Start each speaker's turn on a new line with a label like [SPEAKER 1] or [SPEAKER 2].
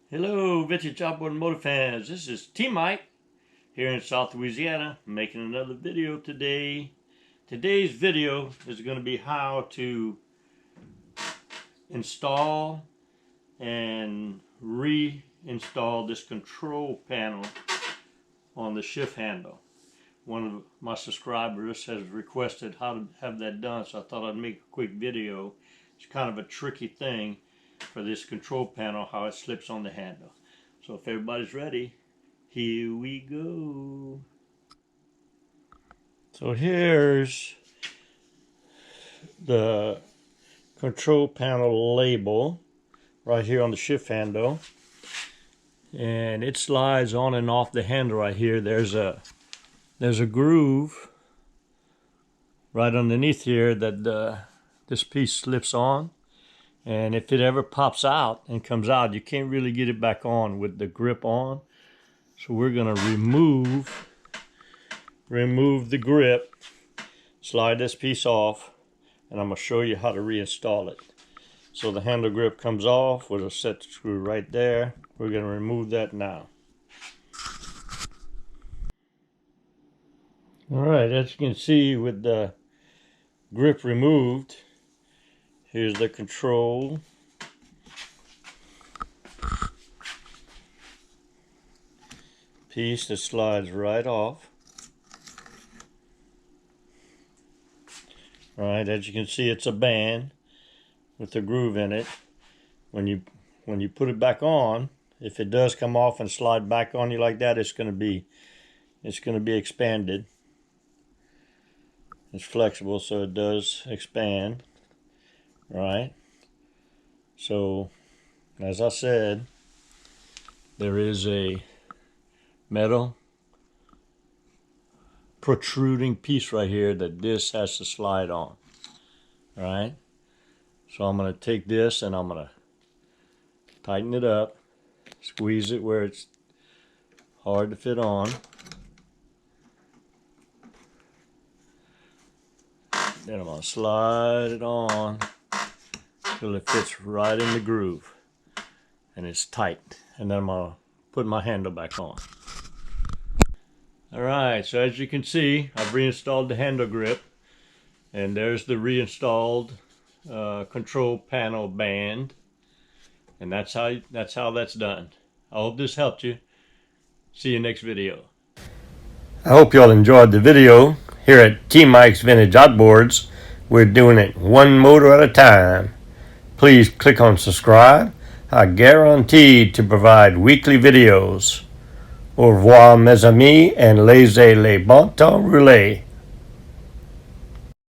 [SPEAKER 1] Hello, vintage outboard and motor fans. This is T Mike here in South Louisiana, making another video today. Today's video is going to be how to install and reinstall this control panel on the shift handle. One of my subscribers has requested how to have that done, so I thought I'd make a quick video. It's kind of a tricky thing for this control panel, how it slips on the handle. So if everybody's ready, here we go. So here's the control panel label right here on the shift handle, and it slides on and off the handle right here. There's a groove right underneath here that this piece slips on. And if it ever pops out and comes out, you can't really get it back on with the grip on. So we're going to remove the grip, slide this piece off, and I'm going to show you how to reinstall it. So the handle grip comes off with a set screw right there. We're going to remove that now. Alright, as you can see with the grip removed, here's the control. Piece that slides right off. Alright, as you can see, it's a band with a groove in it. When you put it back on, if it does come off and slide back on you like that, it's going to be expanded. It's flexible, so it does expand. Right, so as I said, there is a metal protruding piece right here that this has to slide on. Right, so I'm going to take this and I'm going to tighten it up, squeeze it where it's hard to fit on. Then I'm going to slide it on till it fits right in the groove and it's tight, and then I'm going to put my handle back on. Alright, so as you can see, I've reinstalled the handle grip, and there's the reinstalled control panel band, and that's how that's done. I hope this helped you. See you next video. I hope you all enjoyed the video. Here at T Mike's Vintage Outboards, we're doing it one motor at a time. Please click on subscribe. I guarantee to provide weekly videos. Au revoir mes amis, and laissez les bon temps rouler.